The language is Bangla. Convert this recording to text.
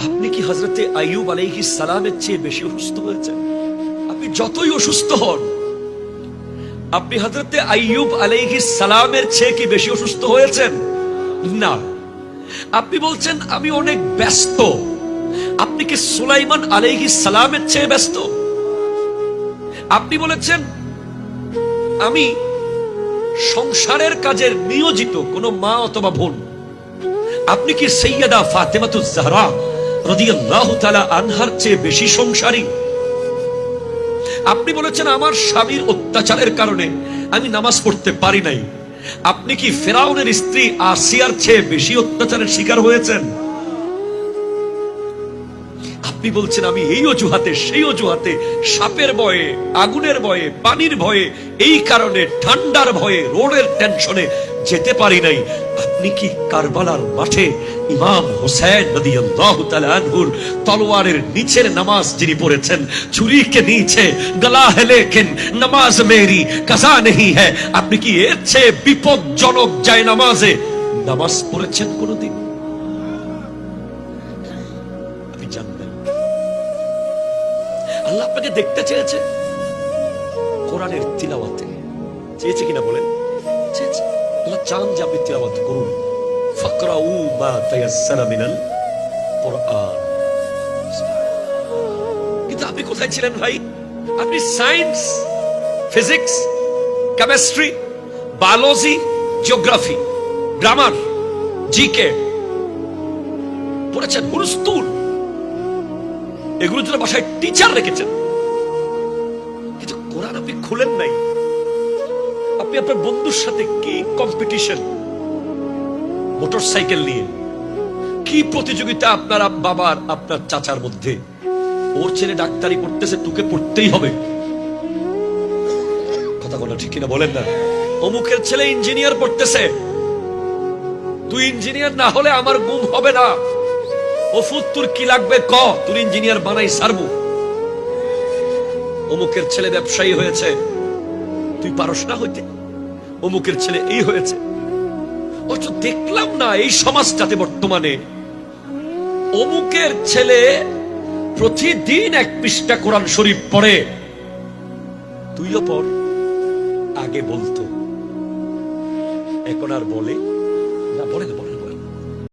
আপনি কি হযরতে আইয়ুব আলাইহিস সালামের চেয়ে বেশি অসুস্থ হয়েছেন? আপনি যতই অসুস্থ হন, আপনি হযরতে আইয়ুব আলাইহিস সালামের চেয়ে কি বেশি অসুস্থ হয়েছেন? না। আপনি বলছেন আমি অনেক ব্যস্ত। আপনি কি সুলাইমান আলাইহিস সালামের চেয়ে ব্যস্ত? আপনি বলেছেন আমি সংসারের কাজের নিয়োজিত কোন মা অথবা বোন। আপনি কি সাইয়্যিদা ফাতেমাতুজ জাহরা রাদিয়াল্লাহু তাআলা আনহার চেয়ে বেশি সংসারী? আপনি বলেছেন আমার স্বামীর অত্যাচারের কারণে আমি নামাজ পড়তে পারি নাই। আপনি কি ফেরাউনের স্ত্রী আসিয়ার চেয়ে বেশি অত্যাচারের শিকার হয়েছেন? আপনি বলছেন আমি এই অজুহাতে সেই অজুহাতে, সাপের ভয়ে, আগুনের ভয়ে, পানির ভয়ে, এই কারণে ঠান্ডার ভয়ে, রোডের টেনশনে যেতে পারি নাই। আপনি কি কারবালার মাঠে ইমাম হোসেন রাদিয়াল্লাহু তাআলা আনহুর তলোয়ারের নিচের নামাজ যিনি পড়েছেন, ছুরি কে নিচে গলা है लेकिन नमाज मेरी कज़ा नहीं है, আপনি কি এর চেয়ে বিপজ্জনক যায় নামাজে নামাজ পড়েছেন কোনদিন? আপনি জানবেন আল্লাহ আপনাকে দেখতে চেয়েছে কোরআনের তিলাওয়াতে। চেয়েছে কিনা বলেন? চেয়েছে। আল্লাহ চান যে আপনি তিলাওয়াত করুন। ফাকরাউ মা তায়াসসারা মিনাল কুরআন। কিন্তু আপনি কোথায় ছিলেন ভাই? আপনি science, physics, chemistry, biology, geography, grammar, GK পড়েছেন, হুরস্তুল, এগুলোর জন্য বাসায় টিচার রেখেছেন, কিন্তু কোরআন আপনি খুলেন নাই। আপনি আপনার বন্ধুর সাথে কি কম্পিটিশন, মোটরসাইকেল নিয়ে কি প্রতিযোগিতা আপনার বাবার আপনার চাচার মধ্যে। ওর ছেলে ডাক্তারি করতেছে, তোকে পড়তেই হবে। কথা বলা ঠিক কিনা বলেন না? অমুকের ছেলে ইঞ্জিনিয়ার পড়তেছে, তুই ইঞ্জিনিয়ার না হলে আমার ঘুম হবে না। ও ফুত তোর কি লাগবে ক, তুই ইঞ্জিনিয়ার বানাই সারবো। অমুকের ছেলে ব্যবসায়ী হয়েছে, তুই পারস না হইতে। অমুকের ছেলে এই হয়েছে। অথচ দেখলাম না এই সমাজটাতে বর্তমানে অমুকের ছেলে প্রতিদিন 1 পৃষ্ঠা কোরআন শরীফ পড়ে, তুইও পড়। আগে বলতো, এখন আর বলে না? বলে না।